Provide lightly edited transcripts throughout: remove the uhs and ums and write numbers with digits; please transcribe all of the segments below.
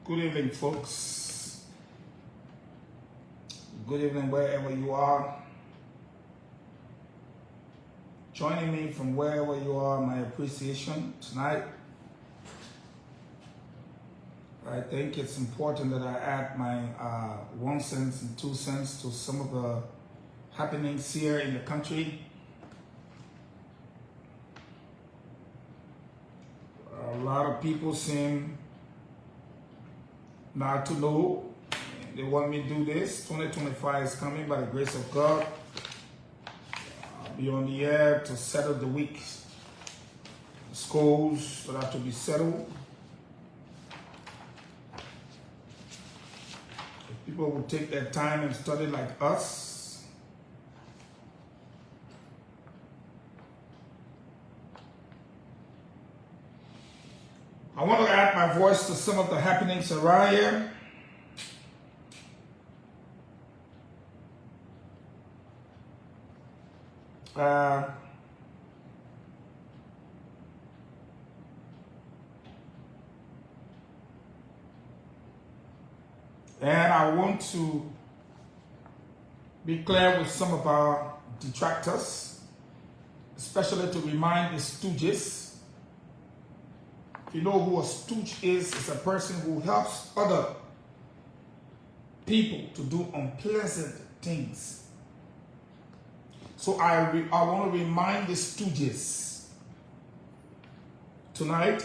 Good evening, folks. Good evening, wherever you are. Joining me from wherever you are, my appreciation tonight. I think it's important that I add my 1 cent and 2 cents to some of the happenings here in the country. A lot of people seem not to know. They want me to do this. 2025 is coming by the grace of God. I'll be on the air to settle the week. Schools that have to be settled. If people will take their time and study like us, I want to add my voice to some of the happenings around here. And I want to be clear with some of our detractors, especially to remind the Stooges. If you know who a stooge is, it's a person who helps other people to do unpleasant things. So I want to remind the Stooges tonight,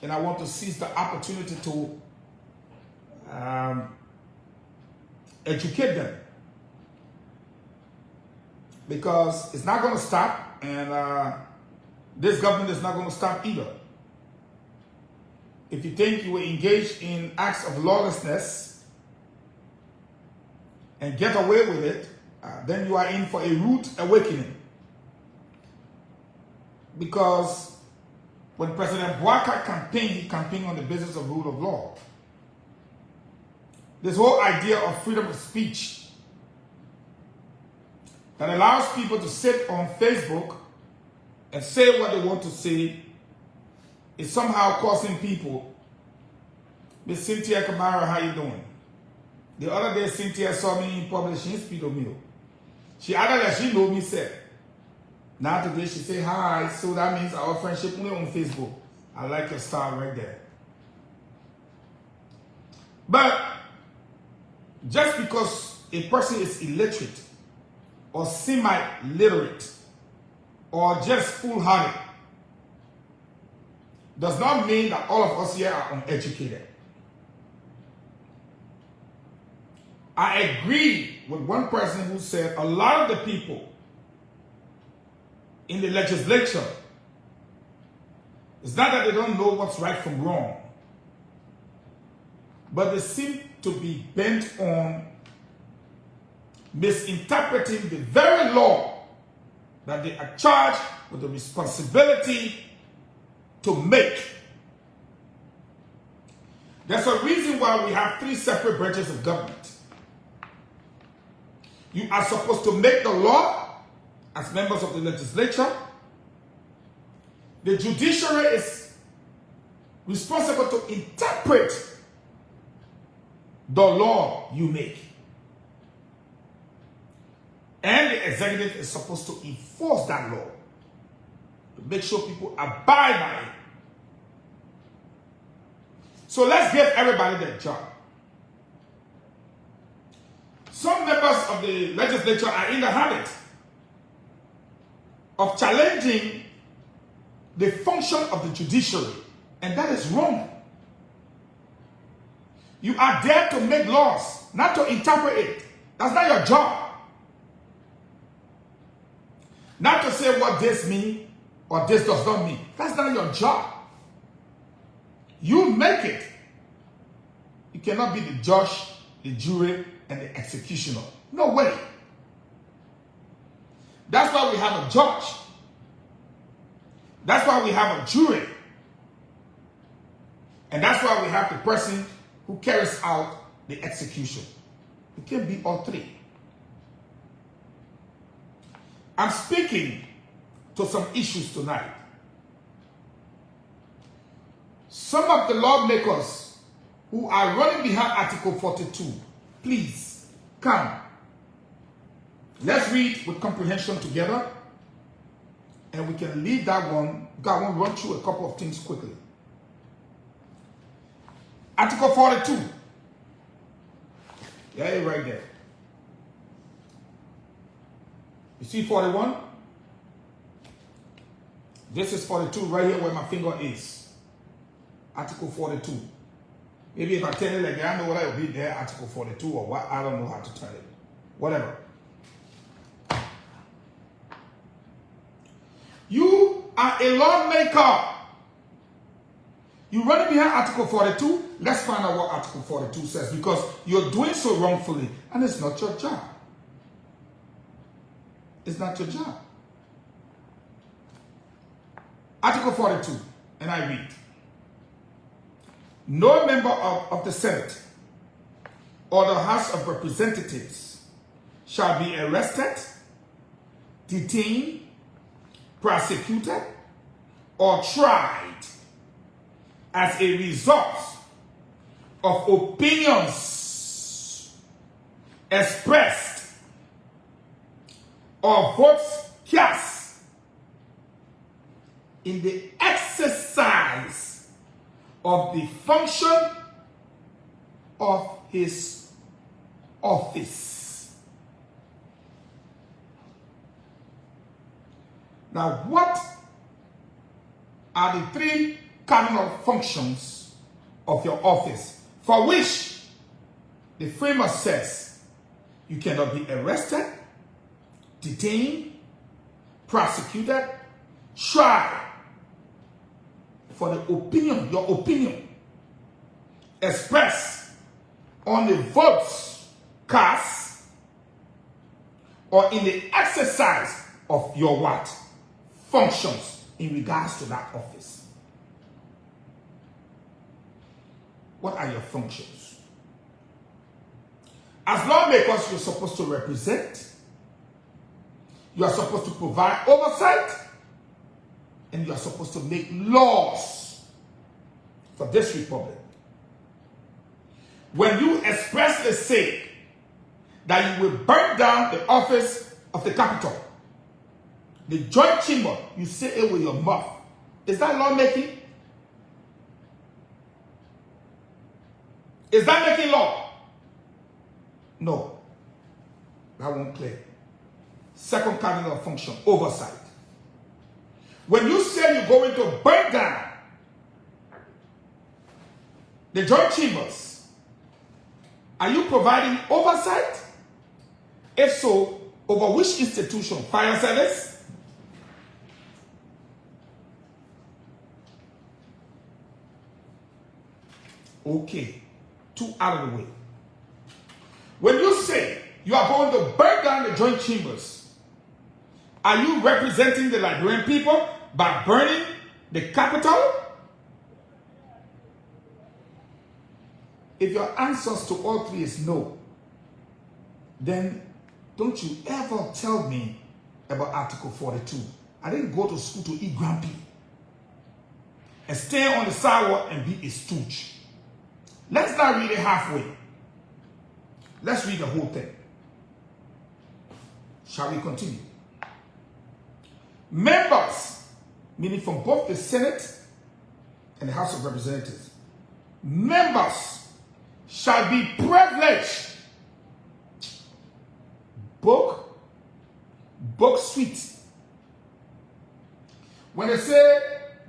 and I want to seize the opportunity to educate them, because it's not going to stop, and this government is not going to stop either. If you think you will engage in acts of lawlessness and get away with it, then you are in for a rude awakening. Because when President Bouaka campaigned, he campaigned on the basis of rule of law. This whole idea of freedom of speech that allows people to sit on Facebook and say what they want to say is somehow causing people. Miss Cynthia Kamara, how you doing? The other day, Cynthia saw me in public. She speed of me. She added that she know me, said. Now today she say hi, so that means our friendship only on Facebook. I like your style right there. But just because a person is illiterate or semi-literate or just foolhardy does not mean that all of us here are uneducated. I agree with one person who said a lot of the people in the legislature, it's not that they don't know what's right from wrong, but they seem to be bent on misinterpreting the very law that they are charged with the responsibility to make. There's a reason why we have 3 separate branches of government. You are supposed to make the law as members of the legislature. The judiciary is responsible to interpret the law you make. And the executive is supposed to enforce that law, to make sure people abide by it. So let's give everybody their job. Some members of the legislature are in the habit of challenging the function of the judiciary, and that is wrong. You are there to make laws, not to interpret it. That's not your job. Not to say what this means or this does not mean. That's not your job. You make it. You cannot be the judge, the jury, and the executioner. No way. That's why we have a judge. That's why we have a jury. And that's why we have the person who carries out the execution. It can be all 3. I'm speaking to some issues tonight. Some of the lawmakers who are running behind Article 42, please come. Let's read with comprehension together, and we can leave that one. I want to run through a couple of things quickly. Article 42. Yeah, right there. You see 41? This is 42 right here where my finger is. Article 42. Maybe if I turn it like that, I know what I will be there. Article 42 or what? I don't know how to turn it. Whatever. You are a lawmaker. You running behind Article 42? Let's find out what Article 42 says, because you're doing so wrongfully and it's not your job. It's not your job. Article 42, and I read. No member of the Senate or the House of Representatives shall be arrested, detained, prosecuted, or tried as a result of opinions expressed or votes cast in the exercise of the function of his office. Now, what are the three cardinal functions of your office for which the framework says you cannot be arrested, detained, prosecuted, tried for the opinion, your opinion, expressed on the votes cast or in the exercise of your what? Functions in regards to that office. What are your functions? As lawmakers, you're supposed to represent, you are supposed to provide oversight, and you are supposed to make laws for this republic. When you expressly say that you will burn down the office of the Capitol, the joint chamber, you say it with your mouth. Is that lawmaking? Is that making law? No. That won't clear. Second cardinal function, oversight. When you say you're going to burn down the joint chambers, are you providing oversight? If so, over which institution? Fire service? Okay. 2 out of the way. When you say you are going to burn down the joint chambers, are you representing the Liberian people by burning the Capitol? If your answers to all three is no, then don't you ever tell me about Article 42. I didn't go to school to eat grumpy and stay on the sidewalk and be a stooge. Let's not read it halfway. Let's read the whole thing. Shall we continue? Members, meaning from both the Senate and the House of Representatives, members shall be privileged. Book suite. When they say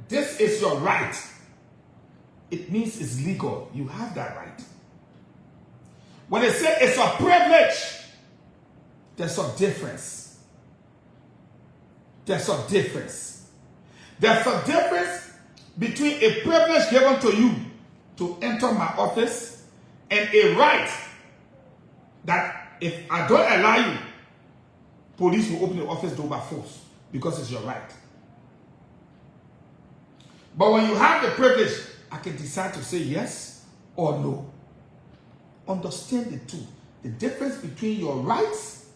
this is your right, it means it's legal. You have that right. When they say it's a privilege, there's a difference. There's a difference. There's a difference between a privilege given to you to enter my office and a right that if I don't allow you, police will open the office door by force because it's your right. But when you have the privilege, I can decide to say yes or no. Understand the two. The difference between your rights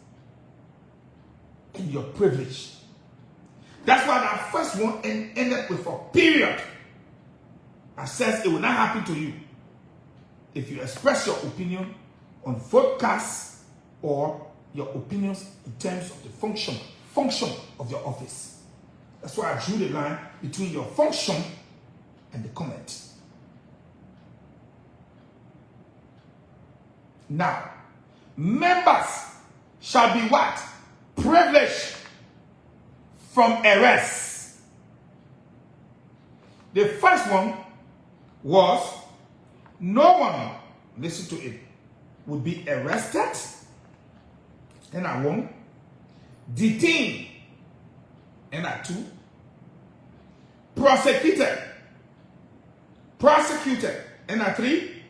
and your privilege. That's why that first one ended with a period that says it will not happen to you. if you express your opinion on vodcasts or your opinions in terms of the function of your office. That's why I drew the line between your function and the comment. Now, members shall be what? Privileged from arrest. The first one was no one, listen to it, would be arrested, and I won't, detained, and I two, prosecuted, and I three,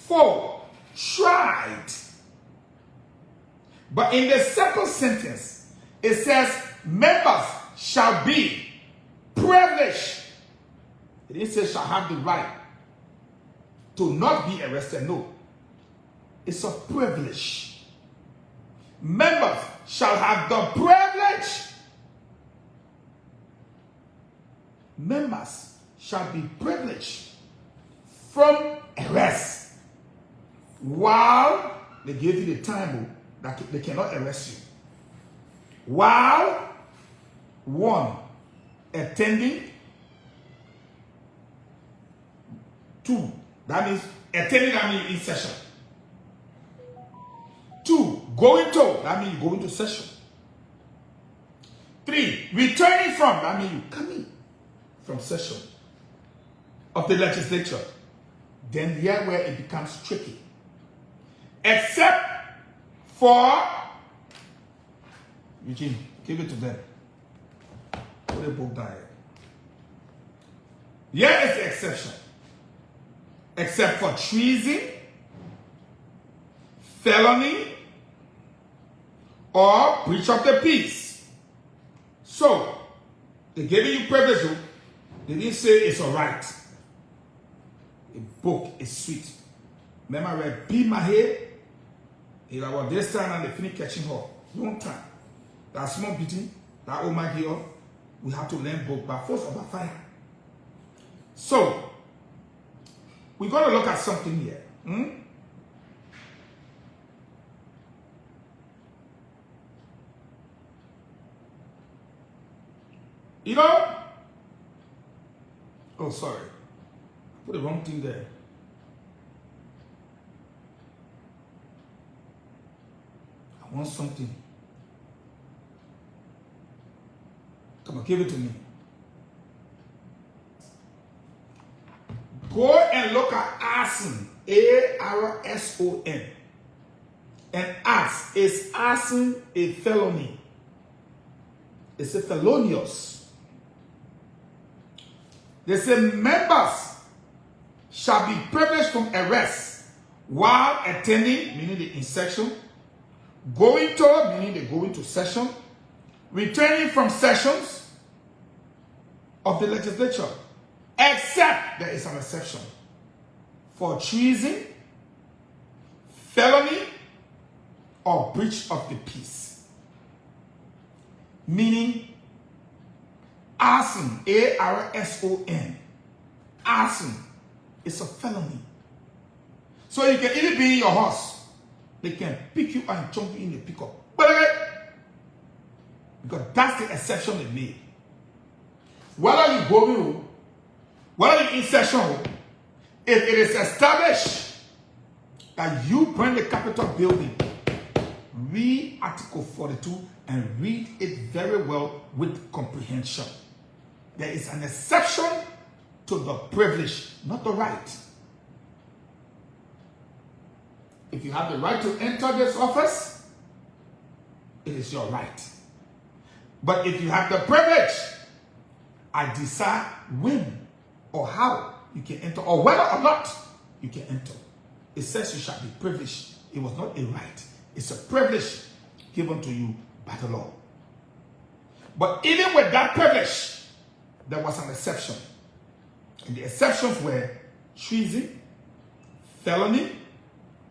four, tried. But in the second sentence, it says members shall be privileged. It didn't say shall have the right to not be arrested. No. It's a privilege. Members shall have the privilege. Members shall be privileged from arrest while they give you the time that they cannot arrest you. While one, attending. Two, that means attending, that means in session. Two, going to, that means going to session. Three, returning from, that means you coming from session of the legislature. Then here where it becomes tricky. Except for, Eugene, give it to them. Put the book down here. Here is the exception. Except for treason, felony, or breach of the peace. So, they gave you privilege. They didn't say it's all right. A book is sweet. Remember, I beat my head. It was this time and they finished catching her. Long time. That small beating, that old my girl, we have to learn book by force or by fire. So, we're going to look at something here. You know? Oh, sorry. I put the wrong thing there. I want something. Come on, give it to me. Go and look at arson. A-R-S-O-N. And arson. Is arson a felony? It's a felonious. They say members shall be privileged from arrest while attending, meaning the in-session, going to, meaning they go into session, returning from sessions of the legislature, except there is an exception for treason, felony, or breach of the peace. Meaning arson, A-R-S-O-N, arson is a felony. So you can either be in your horse, they can pick you and chunk you in the pickup. Because that's the exception they made. Whether you go in, whether you're in session, if it is established that you bring the Capitol building, read Article 42 and read it very well with comprehension. There is an exception to the privilege, not the right. If you have the right to enter this office, it is your right. But if you have the privilege, I decide when or how you can enter, or whether or not you can enter. It says you shall be privileged. It was not a right. It's a privilege given to you by the law. But even with that privilege, there was an exception. And the exceptions were treason, felony,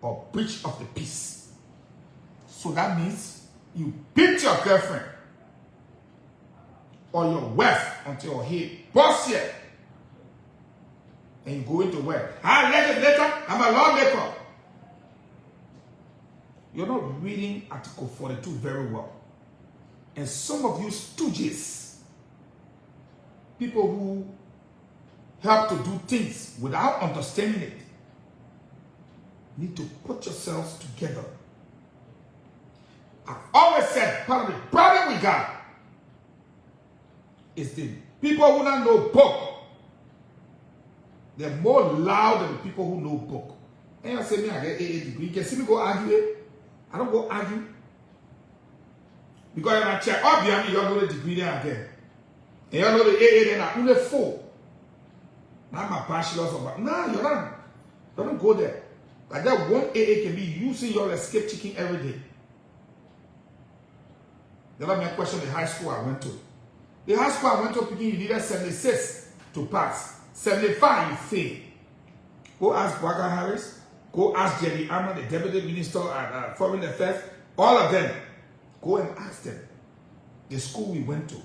or breach of the peace. So that means you beat your girlfriend or your wife until your head busts here. and you go into work. I'm a legislator, I'm a lawmaker. You're not reading Article 42 very well. And some of you stooges, people who help to do things without understanding it, need to put yourselves together. I've always said part of the problem we got is the people who don't know book. They're more loud than the people who know book. And you say me, I get AA degree. You can see me go argue. I don't go argue. Because when I check up behind me, you know the degree there again. And you know the AA then I only 4. Now my bachelor's of no, you're not. You don't go there. Like that one AA can be using your escape chicken every day. They let me question the high school I went to. The high school I went to, you needed 76 to pass. 75 you fail. Go ask Bwaga Harris. Go ask Jerry Ahmed, the Deputy Minister at Foreign Affairs. All of them. Go and ask them. The school we went to.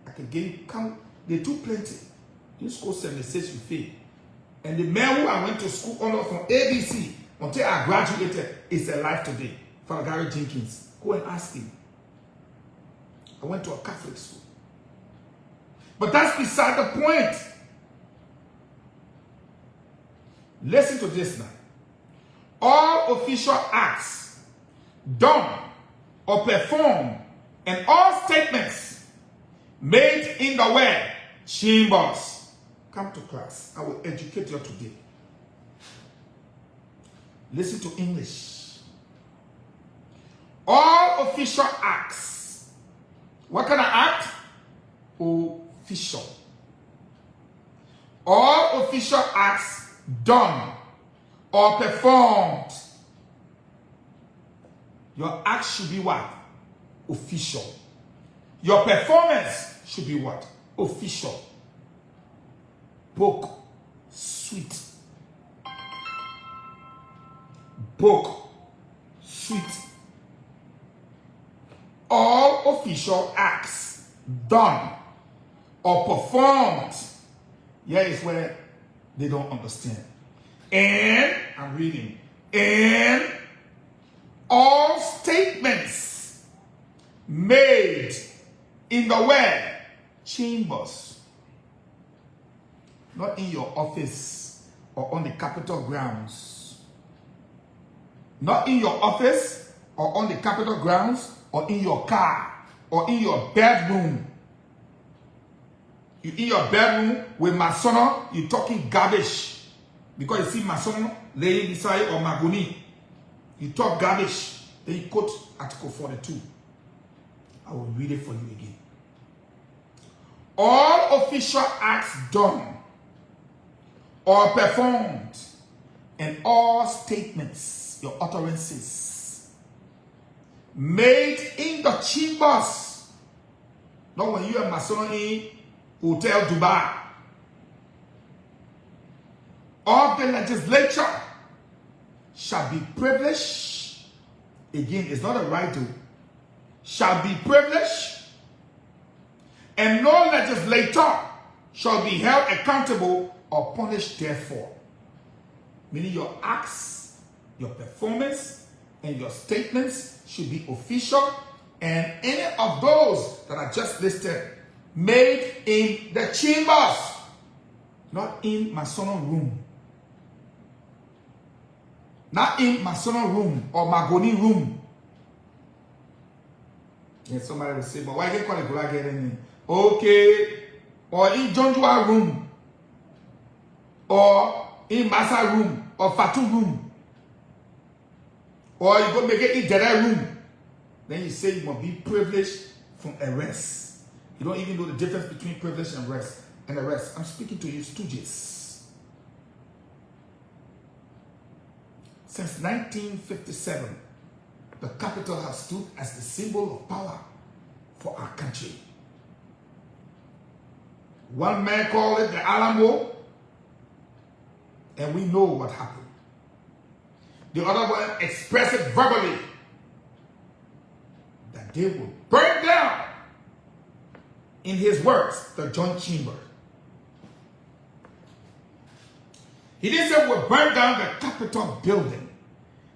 I can give you count. They too plenty. This school 76 you fail. And the man who I went to school under from ABC until I graduated is alive today. Father Gary Jenkins. Go and ask him. I went to a Catholic school. But that's beside the point. Listen to this now. All official acts done or performed and all statements made in the word chambers. Come to class. I will educate you today. Listen to English. All official acts. What kind of act? Official. All official acts done or performed. Your act should be what? Official. Your performance should be what? Official. Book, sweet. Book, sweet. All official acts done or performed. Here is where they don't understand. And, I'm reading, and all statements made in the word chambers, not in your office or on the Capitol grounds, not in your office or on the Capitol grounds or in your car or in your bedroom. You in your bedroom with Masono, you talking garbage. Because you see Masono laying beside or Maguni. You talk garbage. Then you quote Article 42. I will read it for you again. All official acts done or performed and all statements, your utterances, made in the chambers. Not when you are Masono in Hotel Dubai, of the legislature shall be privileged. Again, it's not a right to. Shall be privileged, and no legislator shall be held accountable or punished therefore. Meaning your acts, your performance, and your statements should be official, and any of those that are just listed made in the chambers, not in Masono room. Not in Masono room or Magoni room. And somebody will say, but why get call a gulag in? Okay. Or in Jonjua room. Or in Masa room. Or Fatu room. Or you go make it in Dere room. Then you say you must be privileged from arrest. You don't even know the difference between privilege and arrest. I'm speaking to you, stooges. Since 1957, the capital has stood as the symbol of power for our country. One man called it the Alamo, and we know what happened. The other one expressed it verbally, that they will burn down, in his words, the joint chamber. He didn't say we'll burn down the Capitol building.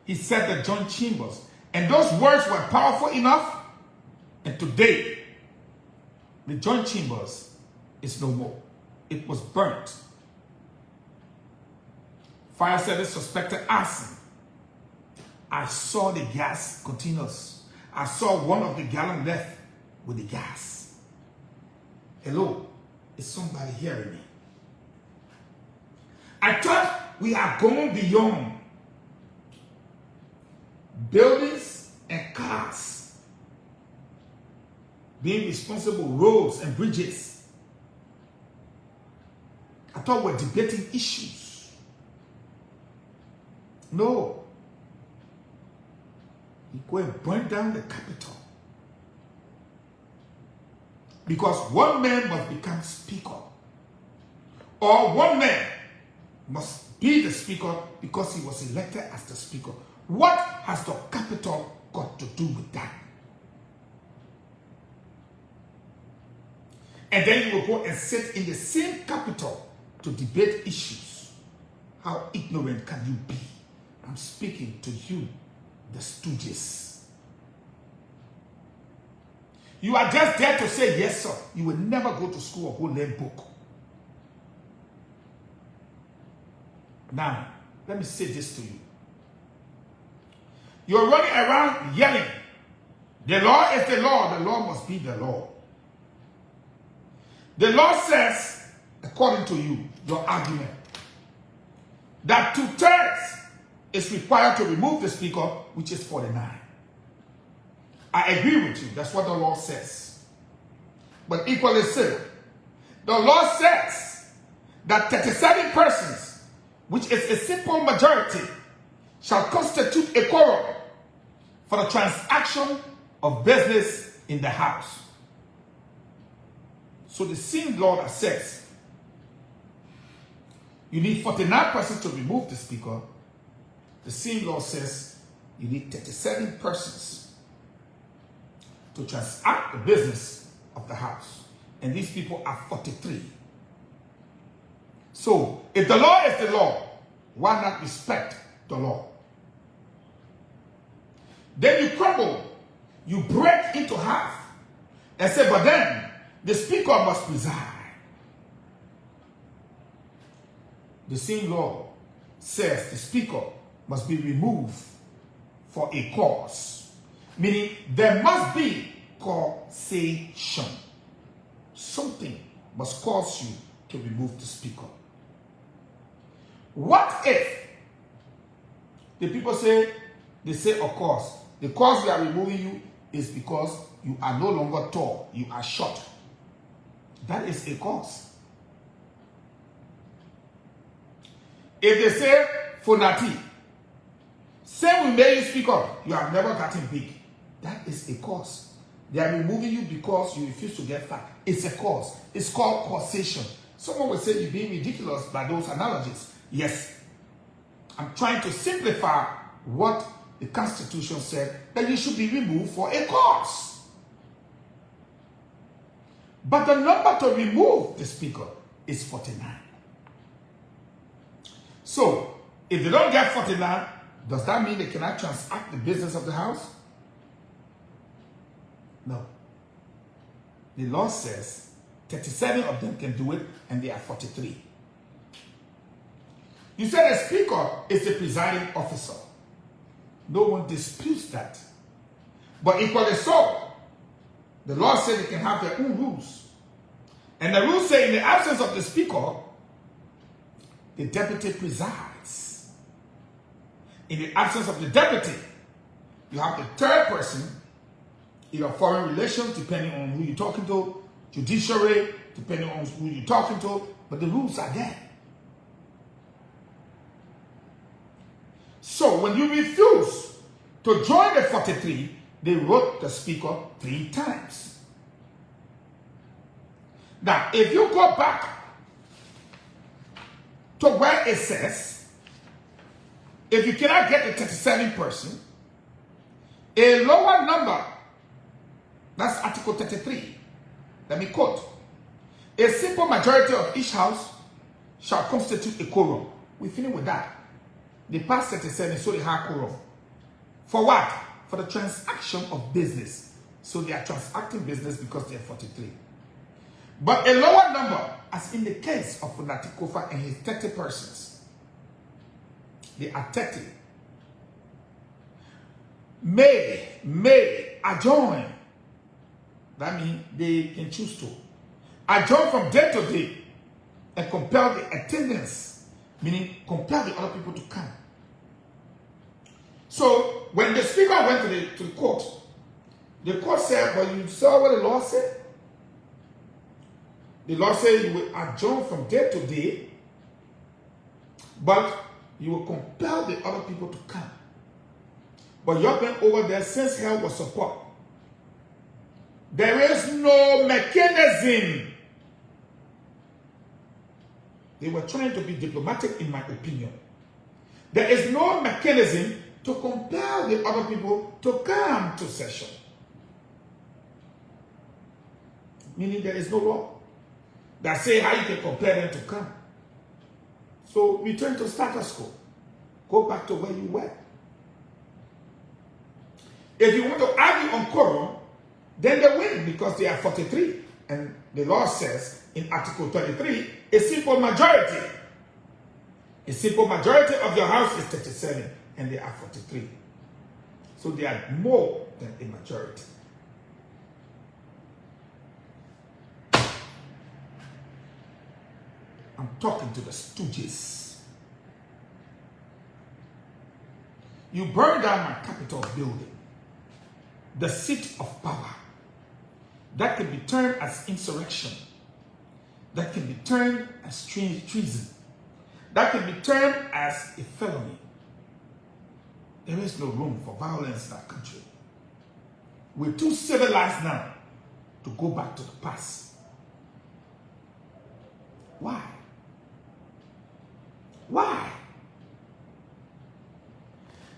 He said the joint chambers. And those words were powerful enough. And today, the joint chambers is no more. It was burnt. Fire service suspected arson. I saw the gas containers. I saw one of the gallon left with the gas. Hello, is somebody hearing me? I thought we are going beyond buildings and cars being responsible, roads and bridges. I thought we're debating issues. No. You go and burn down the Capitol. Because one man must become speaker. Or one man must be the speaker because he was elected as the speaker. What has the Capitol got to do with that? And then you will go and sit in the same Capitol to debate issues. How ignorant can you be? I'm speaking to you, the Stooges. You are just there to say yes, sir. You will never go to school or go learn book. Now, let me say this to you. You're running around yelling, the law is the law must be the law. The law says, according to you, your argument, that 2/3 is required to remove the speaker, which is 49. I agree with you, that's what the law says. But equally so, the law says that 37 persons, which is a simple majority, shall constitute a quorum for the transaction of business in the house. So the same law that says you need 49 persons to remove the speaker, the same law says you need 37 persons to transact the business of the house. And these people are 43. So if the law is the law, why not respect the law? Then you crumble, you break into half and say, but then the speaker must preside. The same law says the speaker must be removed for a cause. Meaning there must be causation. Something must cause you to remove the speaker. What if the people say, they say, of course, the cause we are removing you is because you are no longer tall, you are short. That is a cause. If they say, Fonati, say we made you speaker, you have never gotten big. That is a cause. They are removing you because you refuse to get fat. It's a cause. It's called causation. Someone will say you're being ridiculous by those analogies. Yes. I'm trying to simplify what the Constitution said, that you should be removed for a cause. But the number to remove the speaker is 49. So, if they don't get 49, does that mean they cannot transact the business of the house? No. The law says 37 of them can do it, and they are 43. You said the speaker is the presiding officer. No one disputes that. But equally so, the law says they can have their own rules. And the rules say in the absence of the speaker, the deputy presides. In the absence of the deputy, you have the third person, either foreign relations, depending on who you're talking to, judiciary, depending on who you're talking to, but the rules are there. So when you refuse to join the 43, they wrote the speaker 3 times. Now, if you go back to where it says, if you cannot get the 37 person, a lower number, that's Article 33. Let me quote. A simple majority of each house shall constitute a quorum. We finish with that. They pass 37, so they have quorum. For what? For the transaction of business. So they are transacting business because they are 43. But a lower number, as in the case of Natikofa and his 30 persons, they are 30, may adjourn. That means they can choose to adjourn from day to day and compel the attendance, meaning compel the other people to come. So when the speaker went to the court said, but you saw what the law said? The law said you will adjourn from day to day, but you will compel the other people to come. But you've been over there since hell was support. There is no mechanism. They were trying to be diplomatic, in my opinion. There is no mechanism to compel the other people to come to session. Meaning there is no law that say how you can compel them to come. So return to status quo. Go back to where you were. If you want to argue on quorum, then they win because they are 43. And the law says in Article 33, a simple majority. A simple majority of your house is 37 and they are 43. So they are more than a majority. I'm talking to the Stooges. You burned down my Capitol building, the seat of power. That can be termed as insurrection. That can be termed as treason. That can be termed as a felony. There is no room for violence in our country. We're too civilized now to go back to the past. Why? Why?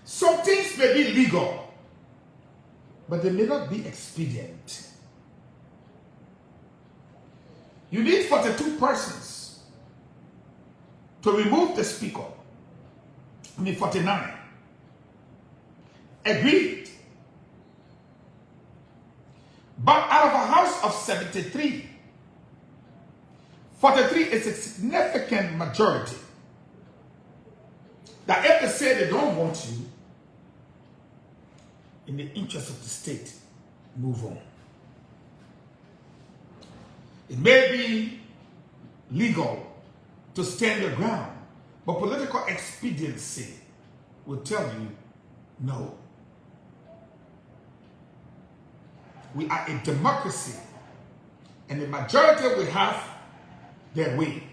Some things may be legal, but they may not be expedient. You need 42 persons to remove the speaker. 49. Agreed. But out of a house of 73, 43 is a significant majority. That if they say they don't want you, in the interest of the state, move on. It may be legal to stand your ground, but political expediency will tell you no. We are a democracy, and the majority will have their way.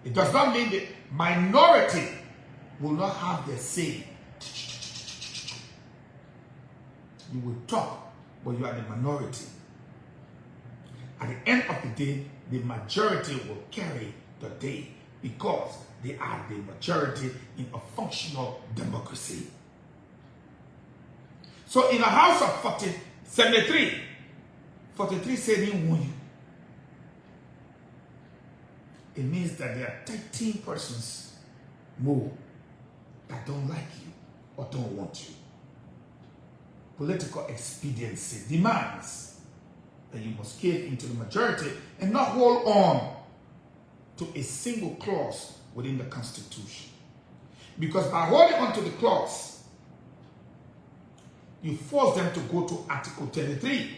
It does not mean the minority will not have their say. You will talk, but you are the minority. At the end of the day, the majority will carry the day because they are the majority in a functional democracy. So in a house of 73 say they want you. It means that there are 13 persons more that don't like you or don't want you. Political expediency demands that you must cave into the majority and not hold on to a single clause within the Constitution. Because by holding on to the clause, you force them to go to Article 33,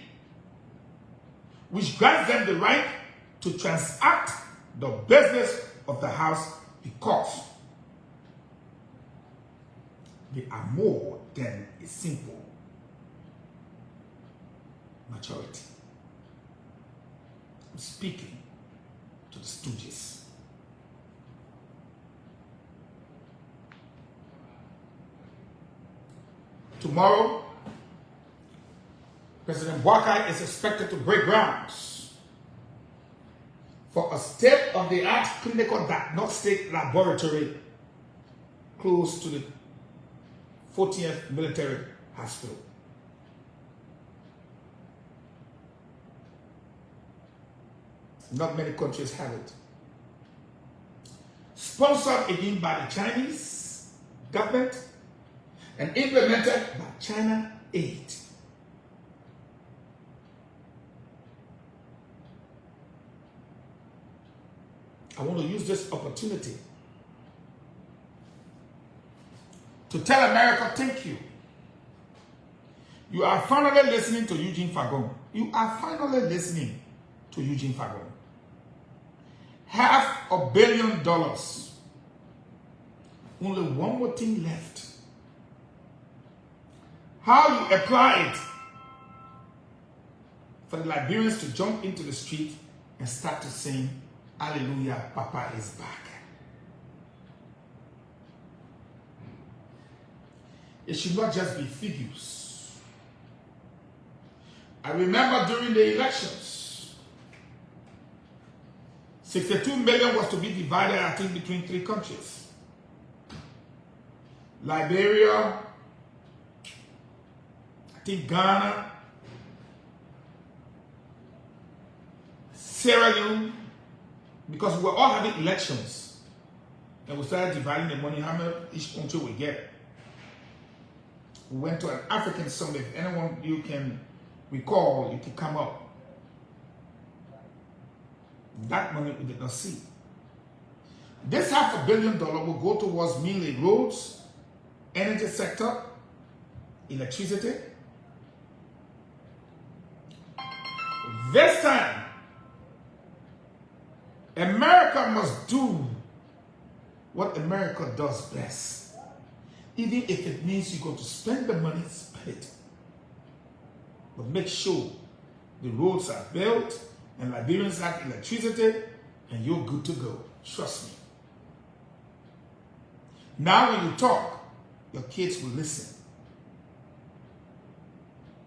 which grants them the right to transact the business of the House because they are more than a simple majority. I'm speaking to the Stooges. Tomorrow, President Boakai is expected to break grounds for a state-of-the-art clinical diagnostic laboratory close to the 40th Military Hospital. Not many countries have it. sponsored again by the Chinese government, and implemented by China aid. I want to use this opportunity to tell America thank you. You are finally listening to Eugene Fahngon. You are finally listening to Eugene Fahngon. $500 million. Only one more thing left. How you apply it for the Liberians to jump into the street and start to sing, "Hallelujah, Papa is back." It should not just be figures. I remember during the elections, 62 million was to be divided, I think, between 3 countries. Liberia, I think Ghana, Sierra Leone, because we were all having elections. And we started dividing the money, how much each country will get. We went to an African summit. If anyone you can recall, you can come up. That money we did not see. This $500 million will go towards mainly roads, energy sector, electricity. This time, America must do what America does best. Even if it means you're going to spend the money, spend it. But make sure the roads are built and Liberians have electricity and you're good to go. Trust me. Now when you talk, your kids will listen.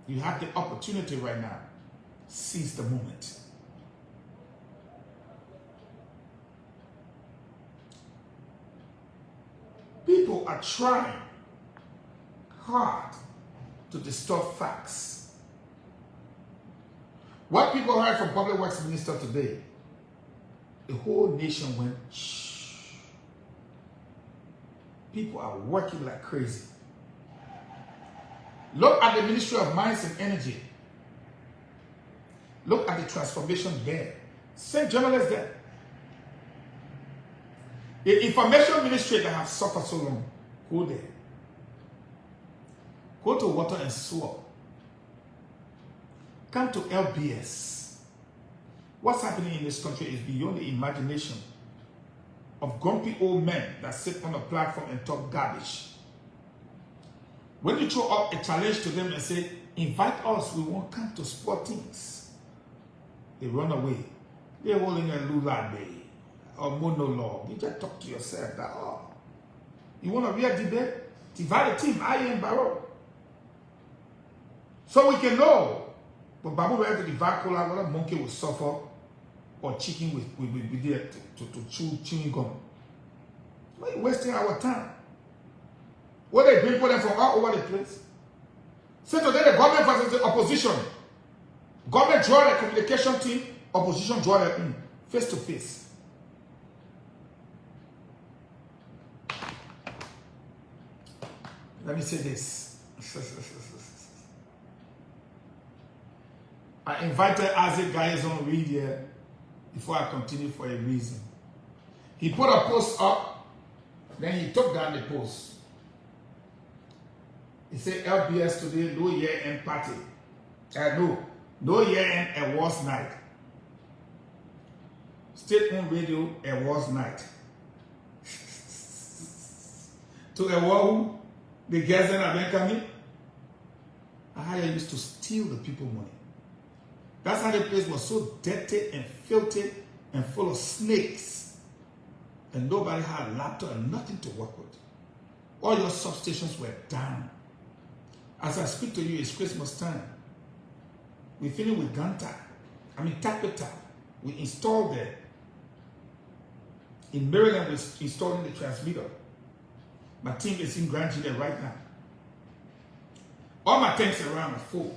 You have the opportunity right now. Seize the moment. People are trying hard to distort facts. What people heard from Public Works Minister today, the whole nation went shh. People are working like crazy. Look at the Ministry of Mines and Energy. Look at the transformation there. Same journalists there. The information ministry that have suffered so long, go there. Go to water and sewer. Come to LBS. What's happening in this country is beyond the imagination of grumpy old men that sit on a platform and talk garbage. When you throw up a challenge to them and say, invite us, we won't come to sport things, they run away. They're holding a lullaby or monologue. You just talk to yourself that, oh, you want a real debate? Divide the team, I am Barrow. So we can know. But Babu will have to divide cola, whether monkey will suffer or chicken will be there to chew chewing gum. Why are you wasting our time? What they bring for them from all over the place? So today the government versus the opposition. Government draw the communication team, opposition draw their own, face to face. Let me say this. I invited Isaac Guy's on read here before I continue for a reason. He put a post up, then he took down the post. He said LBS today, no year-end party. No year-end awards night. State-owned radio awards night. To award who? The girls that have been coming? I used to steal the people money. That's how the place was so dirty and filthy and full of snakes. And nobody had a laptop and nothing to work with. All your substations were down. As I speak to you, it's Christmas time. We're filling with Ganta. Tapita. We installed there. In Maryland, we're installing the transmitter. My team is in Grand Chile right now. All my tanks around are full.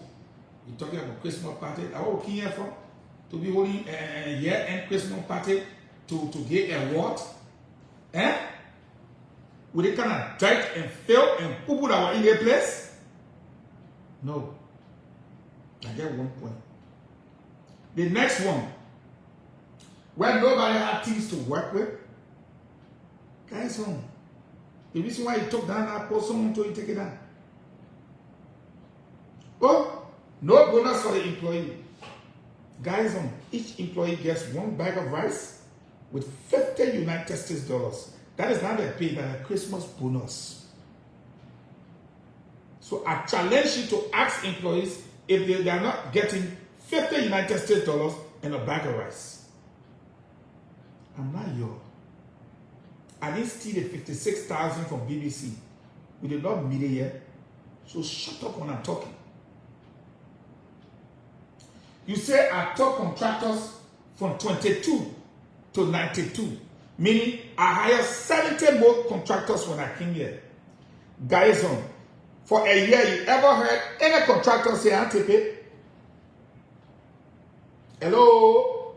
You're talking about Christmas party. I was here for to be holding a year-end Christmas party to get a award. Eh? With the kind of dirt and filth and poo that were in their place? No. I get one point. The next one, where nobody had things to work with, guys home. The reason why you took down that post, someone told you to take it down. Oh, no bonus for the employee. Guys home, each employee gets one bag of rice with 50 United States dollars. That is not a pay, but a Christmas bonus. So I challenge you to ask employees if they are not getting 50 United States dollars and a bag of rice. I'm not your. I didn't steal the 56,000 from BBC. We did not meet it yet. So shut up when I'm talking. You say I took contractors from 22 to 92. Meaning I hired 70 more contractors when I came here. Guys, for a year, you ever heard any contractor say I take it? Hello?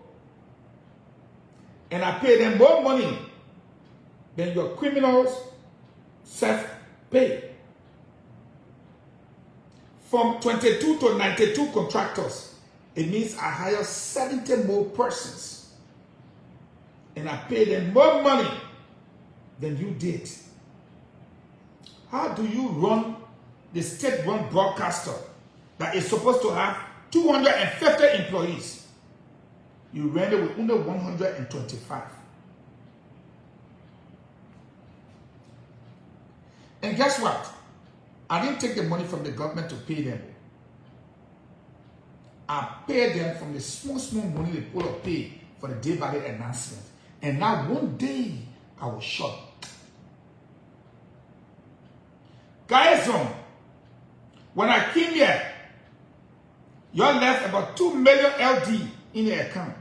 And I pay them more money than your criminals self-pay. From 22 to 92 contractors, it means I hire 70 more persons. And I pay them more money than you did. How do you run the state-run broadcaster that is supposed to have 250 employees? You ran it with under 125. And guess what? I didn't take the money from the government to pay them. I paid them from the small money they put up pay for the day-by-day announcement. And now one day, I was shot. Guys, when I came here, y'all left about 2 million LD in the account.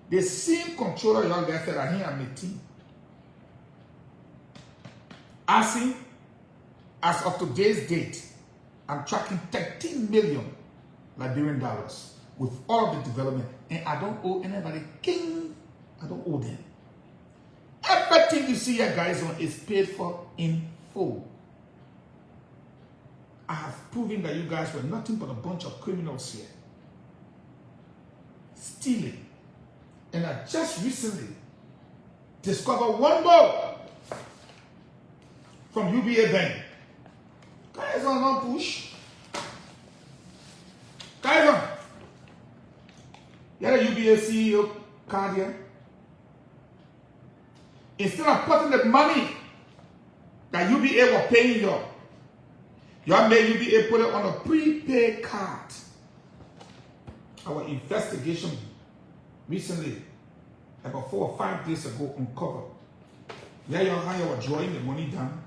The same controller y'all left that I hear I'm meeting. As of today's date, I'm tracking 13 million Liberian dollars with all of the development. And I don't owe anybody king. I don't owe them. Everything you see here, guys, is paid for in full. I have proven that you guys were nothing but a bunch of criminals here. Stealing. And I just recently discovered one more from UBA Bank. Guys, don't push. Guys, you're a UBA CEO card here. Instead of putting the money that UBA were paying y'all made UBA put it on a prepaid card. Our investigation recently, about 4 or 5 days ago, uncovered. Yeah, how you were drawing the money down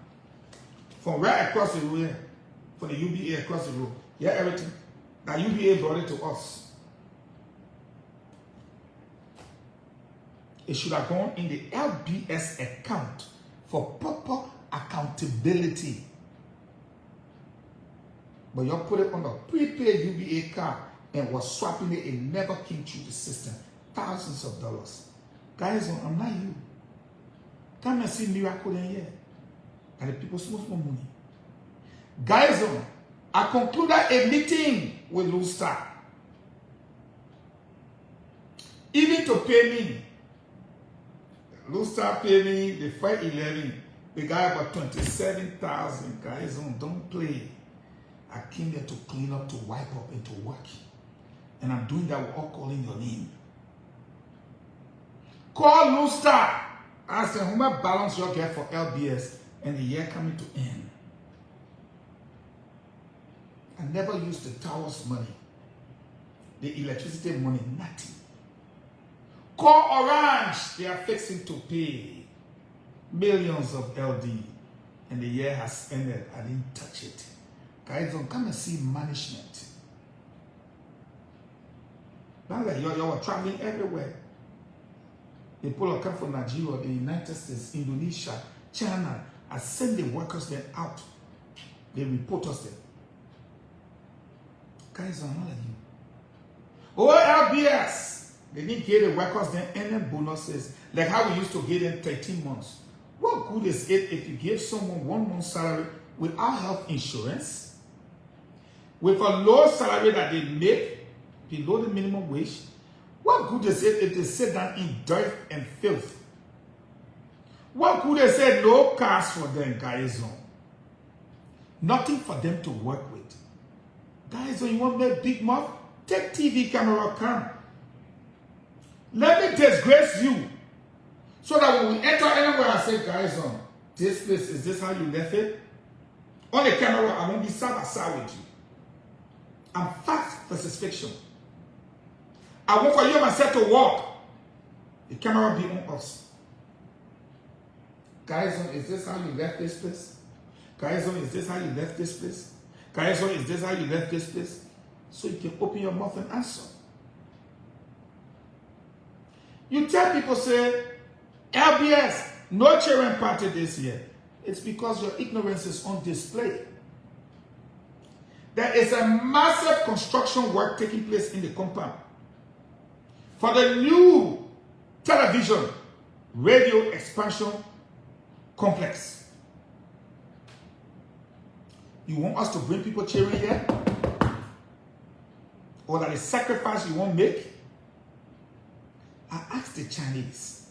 from right across the road, from the UBA across the road. Yeah, everything. That UBA brought it to us. It should have gone in the LBS account for proper accountability. But you put it on a prepaid UBA card and was swapping it. It never came through the system. Thousands of dollars. Guys, I'm not you. Come and see miracle in here. And the people small money. Guys, I concluded a meeting with Lone Star. Even to pay me. Lone Star paid me the 511. The guy about 27,000. Guys, don't play. I came here to clean up, to wipe up, and to work. And I'm doing that without calling your name. Call Lone Star. Ask them how much balance you get for LBS and the year coming to end. I never used the tower's money, the electricity money, nothing. Call Orange. They are fixing to pay millions of LD. And the year has ended. I didn't touch it. Guys, don't come and see management. Now that you were traveling everywhere. People come from Nigeria, the United States, Indonesia, China. I send the workers there out. They report us there. Guys, I'm not like you. Oh, LBS. They didn't get the workers then any bonuses, like how we used to get in 13 months. What good is it if you give someone 1 month's salary without health insurance, with a low salary that they make below the minimum wage? What good is it if they sit down in dirt and filth? What good is it no cars for them, guys? Nothing for them to work with. Guys, when you want to make big mouth, take TV camera, come. Let me disgrace you. So that when we enter anywhere, I say, guys, this place, is this how you left it? On the camera, I won't be side by side with you. I'm fact versus fiction. I want for you and myself to walk. The camera be on us. Guys, is this how you left this place? Guys, is this how you left this place? Guys, is this how you left this place? So you can open your mouth and answer. You tell people, say, LBS, no children party this year. It's because your ignorance is on display. There is a massive construction work taking place in the compound for the new television radio expansion complex. You want us to bring people cheering here? Or that is sacrifice you won't make? I asked the Chinese.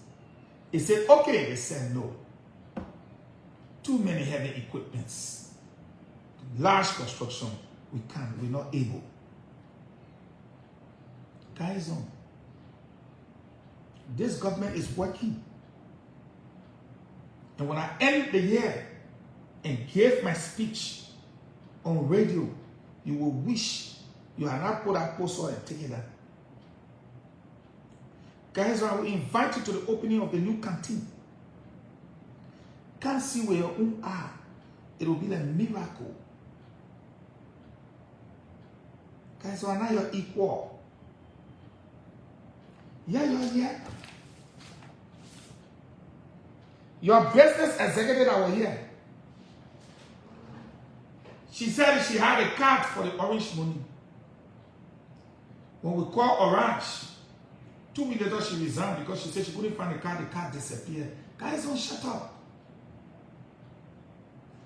He said, okay. They said no. Too many heavy equipments. Large construction. We're not able. Guys, this government is working. And when I end the year and gave my speech on radio, you will wish you had not put that post on and taken that. Guys, I will invite you to the opening of the new canteen. Can't see where your own are. It will be a miracle. Guys, so now you're equal. Yeah. Your business executive that were here. She said she had a card for the orange money. When we call Orange, 2 weeks later she resigned because she said she couldn't find the card disappeared. Guys, don't shut up.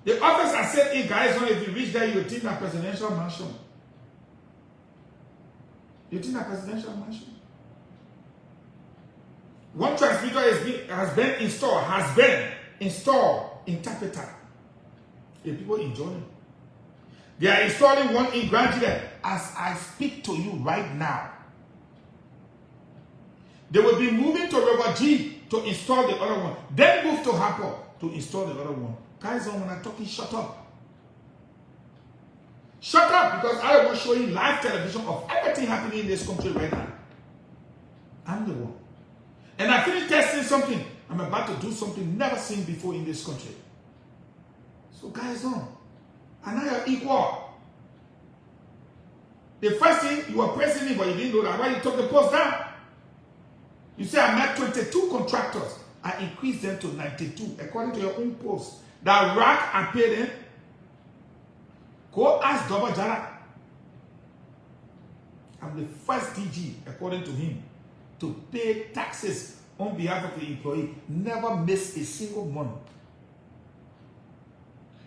The officer said, hey guys, if you reach there, you'll think a presidential mansion. You think a presidential mansion? One transmitter has been installed in Tapeta. The people enjoying it. They are installing one in Grandier as I speak to you right now. They will be moving to River G to install the other one. Then move to Harper to install the other one. Guys, when I'm talking, shut up. Shut up, because I will show you live television of everything happening in this country right now. I'm the one. And I finished testing something. I'm about to do something never seen before in this country. So guys, and now you're equal. The first thing, you were pressing me, but you didn't know that. Why you took the post down? You say I met 22 contractors. I increased them to 92, according to your own post. That rack and pay them. Go ask Double Jara. I'm the first DG, according to him, to pay taxes on behalf of the employee. Never miss a single month.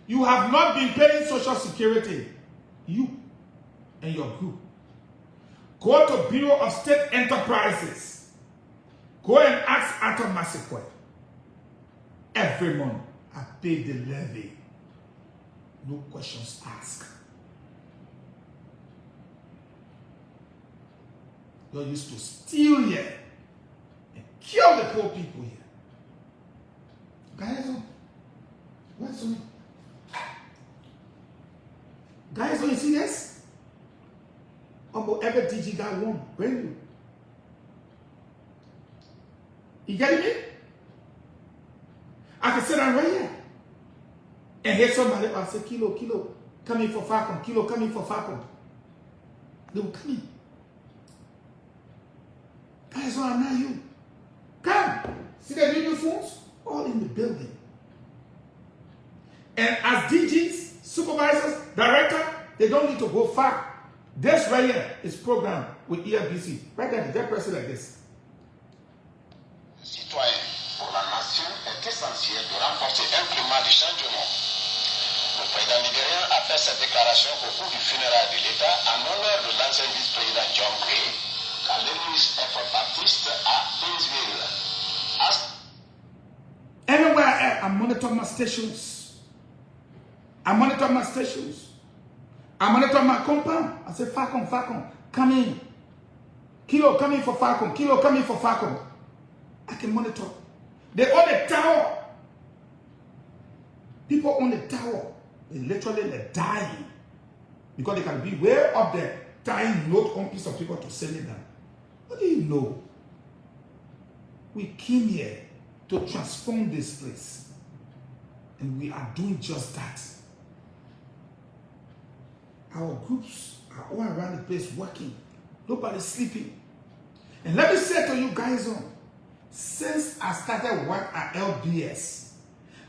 You have not been paying Social Security. You and your group. Go to Bureau of State Enterprises. Go and ask Atom Masekwe. Every month, I pay the levy. No questions asked. You're used to steal here and kill the poor people here. Guys, what's on? Guys, don't you see this? Almost every DG got one, brand new. You getting me? I can sit down right here and hear somebody say, Kilo, come in for Falcon. Kilo, come in for Falcon. They will come in. Guys, I'm not you. Come. See the uniforms? All in the building. And as DGs, supervisors, director, they don't need to go far. This right here is programmed with EFBC. Right there, they're pressing like this. essentiel de remporter un climat de changement. Le président libérien a fait cette déclaration au cours du funérail de l'État en honneur de l'ancien vice-président John Gray, à l'église infopartiste à Painesville. Everywhere I am, I monitor my stations. I monitor my stations. I monitor my compound. I say, Fahngon, come in. Kilo, come in for Fahngon. Kilo, come in for Fahngon. I can monitor. They own a tower. People own the tower. They literally they're dying. Because they can be way up there, tying note on piece of paper to send it down. What do you know? We came here to transform this place. And we are doing just that. Our groups are all around the place working. Nobody's sleeping. And let me say to you guys, since I started work at LBS,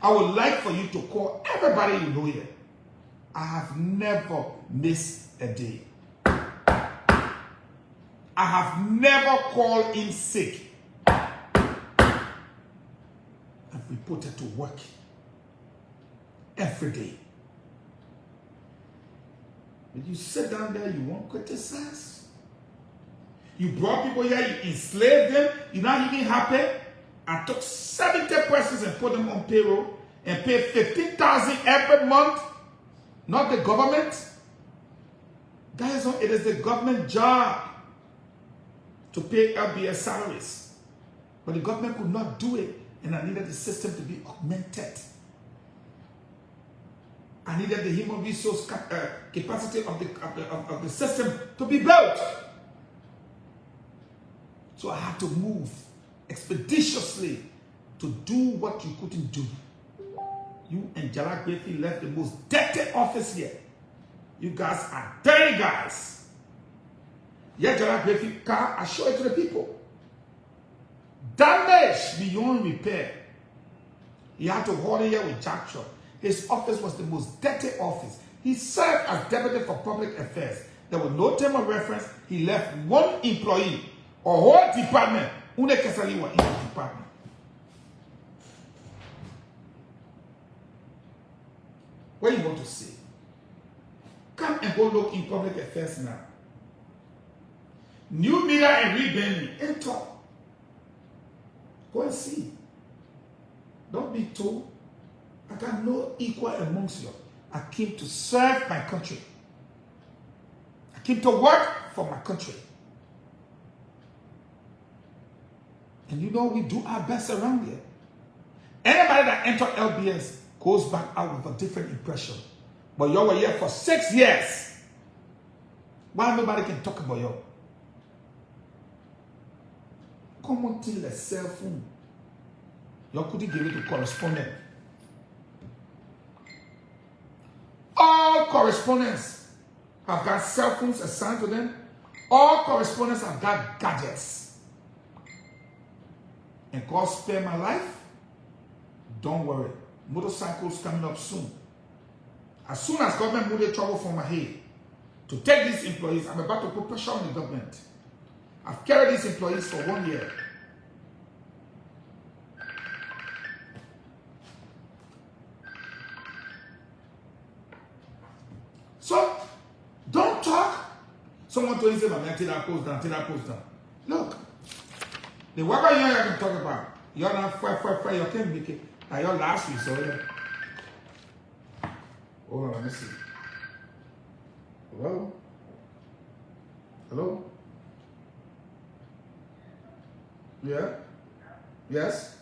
I would like for you to call everybody you know here. I have never missed a day. I have never called in sick. I've reported to work every day. But you sit down there, you won't criticize. You brought people here, you enslaved them, you're not even happy. I took 70 persons and put them on payroll and paid $15,000 every month. Not the government. Guys, it is the government job to pay LBS salaries. But the government could not do it, and I needed the system to be augmented. I needed the human resource capacity of the system to be built. So I had to move expeditiously to do what you couldn't do. You and Jalak Befi left the most dirty office here. You guys are dirty guys. Yeah, Jalak Befi car, I show it to the people. Damage beyond repair. He had to haul it here with Jack Shaw. His office was the most dirty office. He served as deputy for public affairs. There was no term of reference. He left one employee or whole department. Une Kesali was in the department. What do you want to say? Come and go look in public affairs now. New media and rebending. Enter. Go and see. Don't be told. I got no equal amongst you. I came to serve my country. I came to work for my country. And you know, we do our best around here. Anybody that entered LBS goes back out with a different impression. But you were here for 6 years. Why nobody can talk about you? Come on till the cell phone. You couldn't give it to correspondent. All correspondents have got cell phones assigned to them. All correspondents have got gadgets. And God spare my life? Don't worry. Motorcycles coming up soon. As soon as government move the trouble from my head to take these employees, I'm about to put pressure on the government. I've carried these employees for 1 year. So, don't talk. Someone told you, say, man, take that post down, take that post down. Look, the worker you can talk about, you're not fair, you can't make it. Now, your last week, so yeah. Hold on, let me see. Hello? Hello? Yeah? Yes?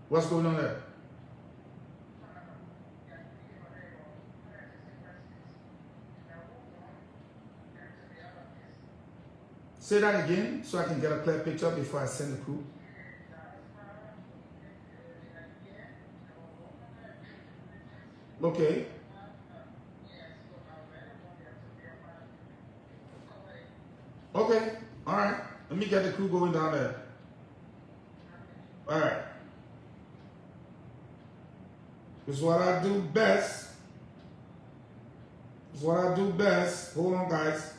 What's going on there? Say that again so I can get a clear picture before I send the crew. Okay. Okay. All right. Let me get the crew going down there. All right. This is what I do best. This is what I do best. Hold on, guys.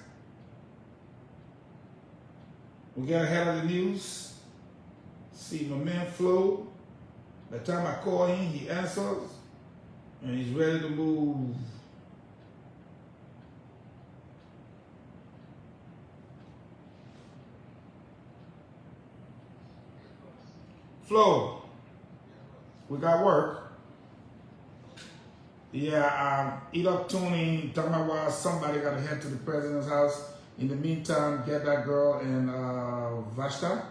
We get ahead of the news. See my man Flo. By the time I call him, he answers. And he's ready to move. Flo, we got work. Yeah, eat up tuning, talking about why somebody got to head to the president's house. In the meantime, get that girl in Vashta.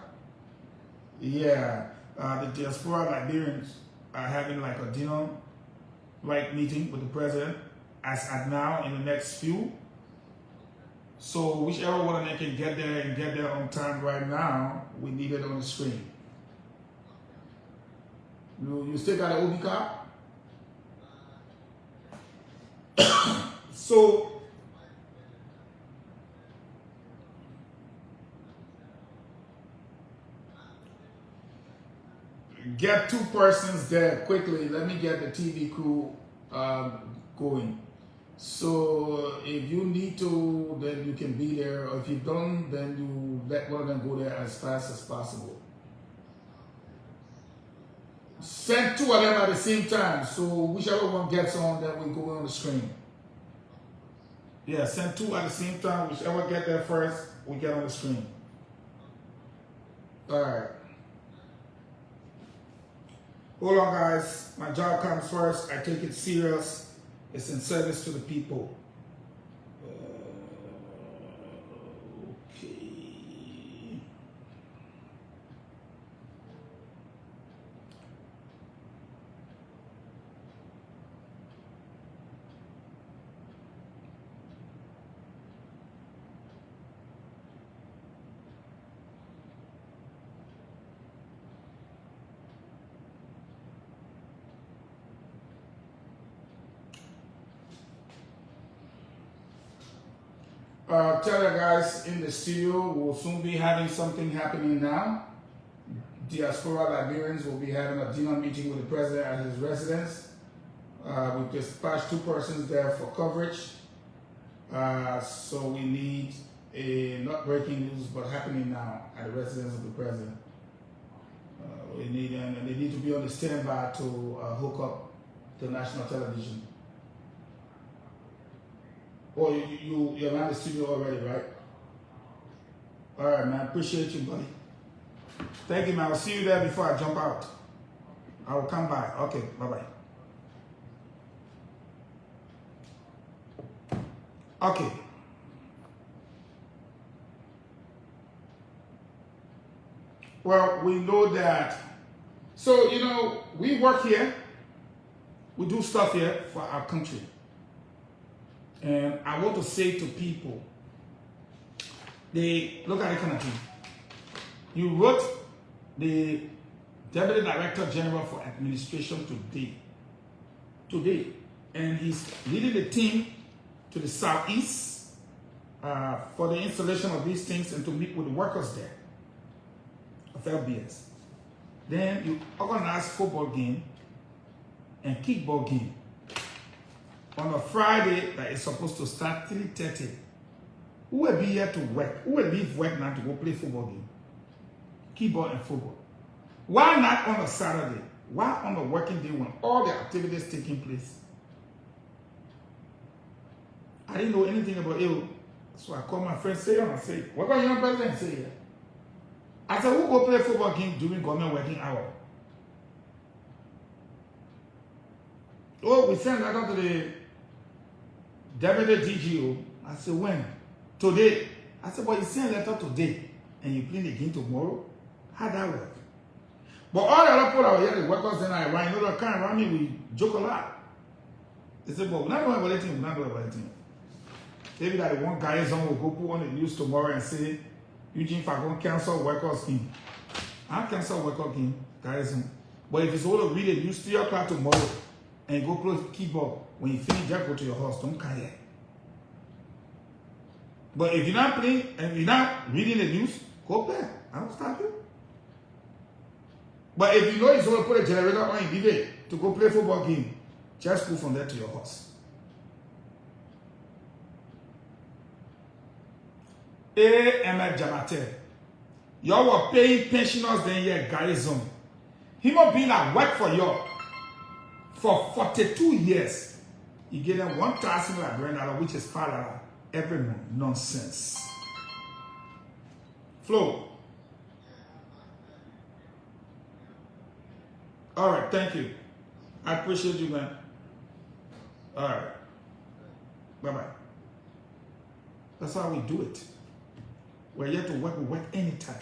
Yeah, the diaspora Liberians are having like a dinner meeting with the president as at now in the next few. So whichever one they can get there and get there on time right now, we need it on the screen. You still got an OB card? So get 2 persons there quickly. Let me get the TV crew going. So if you need to, then you can be there. Or if you don't, then you let one of them go there as fast as possible. Send 2 of them at the same time. So whichever one gets on, then we go on the screen. Yeah, send 2 at the same time. Whichever get there first, we get on the screen. All right. Hold on, guys. My job comes first. I take it serious. It's in service to the people. Okay. Tell you guys in the studio, we'll soon be having something happening now. Diaspora Liberians will be having a dinner meeting with the president at his residence. We dispatched 2 persons there for coverage. So we need a not breaking news, but happening now at the residence of the president. We need them, and they need to be on the standby to hook up to national television. Oh, you're around the studio already, right? All right, man. Appreciate you, buddy. Thank you, man. I'll see you there before I jump out. I will come by. Okay, bye-bye. Okay. Well, we know that. So, you know, we work here. We do stuff here for our country. And I want to say to people, they look at the kind of thing. You wrote the Deputy Director General for Administration today, and he's leading the team to the southeast for the installation of these things and to meet with the workers there of LBS. Then you organize football game and kickball game on a Friday that is supposed to start 3:30. Who will be here to work? Who will leave work now to go play football game? Keyboard and football. Why not on a Saturday? Why on a working day when all the activities taking place? I didn't know anything about it. So I called my friend Sayon and said, what about young president say here? I said, who go play football game during government working hour? Oh, we sent that out to the Deputy DGO. I said, when? Today. I said, but you send a letter today and you play the game tomorrow? How'd that work? But all the other people out here, the workers then I run, you know, they can't run me, we joke a lot. They said, but we're not doing anything, we're not doing anything. Maybe that one guy will go put on the news tomorrow and say, Eugene Fahngon cancel workers in. I cancel workers in, guys. But if it's all to read the news 3 o'clock tomorrow and you go close the keyboard, when you finish, just go to your house, don't care. But if you're not playing and you're not reading the news, go back. I don't stop you. But if you know it's going to put a generator on in the to go play football game, just go from there to your house. A.M. Jamate. Y'all were paying pensioners then here, garrison. Human being at work for y'all for 42 years. You get them 1,000 $1,000, which is $5 every month. Nonsense. Flo. All right, thank you. I appreciate you, man. All right. Bye-bye. That's how we do it. We're here to work, we work anytime.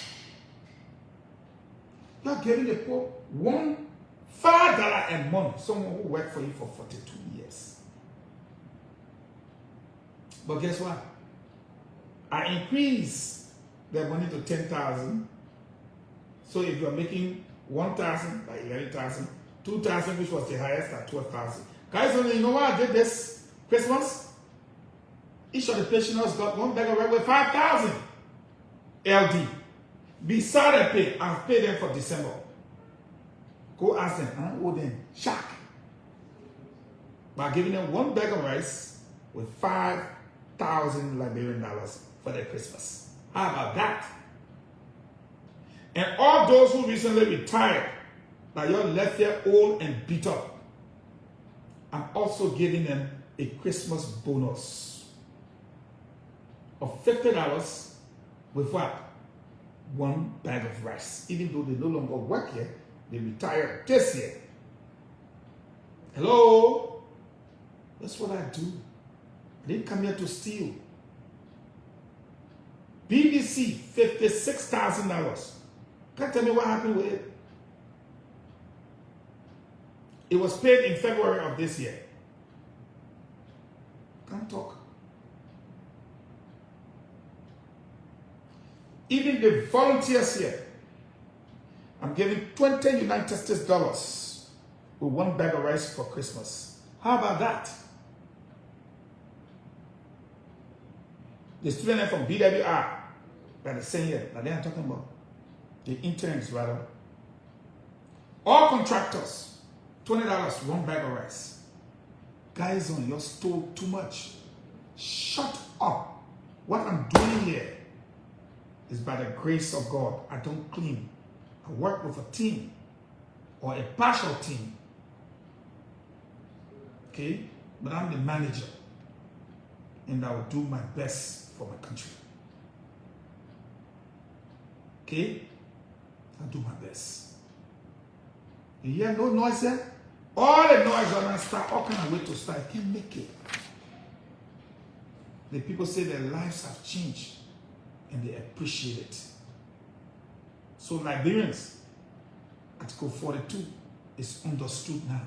You're giving the poor $1 a month, someone who worked for you for 42 years. But guess what? I increase their money to 10,000. So if you're making 1,000 by 11,000, 2,000, which was the highest, at 12,000. Guys, you know what I did this Christmas? Each of the pensioners got one bag of rice with 5,000 LD. Beside the pay, I've paid them for December. Go ask them, I owe them shock. By giving them one bag of rice with 5,000 Liberian dollars for their Christmas. How about that? And all those who recently retired, that you're left here old and beat up, I'm also giving them a Christmas bonus of $50 with what? One bag of rice. Even though they no longer work here, they retired this year. Hello? That's what I do. I didn't come here to steal. BBC, $56,000. Can't tell me what happened with it. It was paid in February of this year. Can't talk. Even the volunteers here, I'm giving 20 United States dollars with one bag of rice for Christmas. How about that? The student from BWR that is saying here, that they are talking about, the interns rather. All contractors, $20, one bag of rice. Guys, on you stole too much. Shut up. What I'm doing here is by the grace of God. I don't claim. I work with a team or a partial team. Okay? But I'm the manager. And I will do my best for my country. Okay? I'll do my best. You hear no noise there? All the noise on start, all kind of way to start. I can't make it. The people say their lives have changed and they appreciate it. So Liberians, Article 42 is understood now.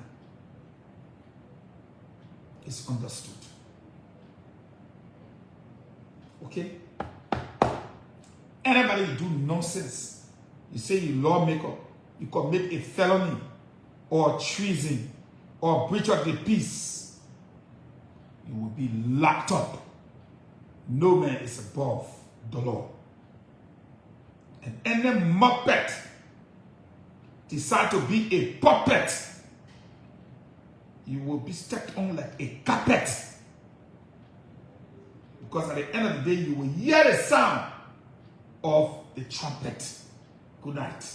It's understood. Okay? Anybody you do nonsense, you say you lawmaker, you commit a felony or treason or breach of the peace, you will be locked up. No man is above the law. And any muppet decide to be a puppet, you will be stepped on like a carpet. Because at the end of the day, you will hear the sound of the trumpet. Good night.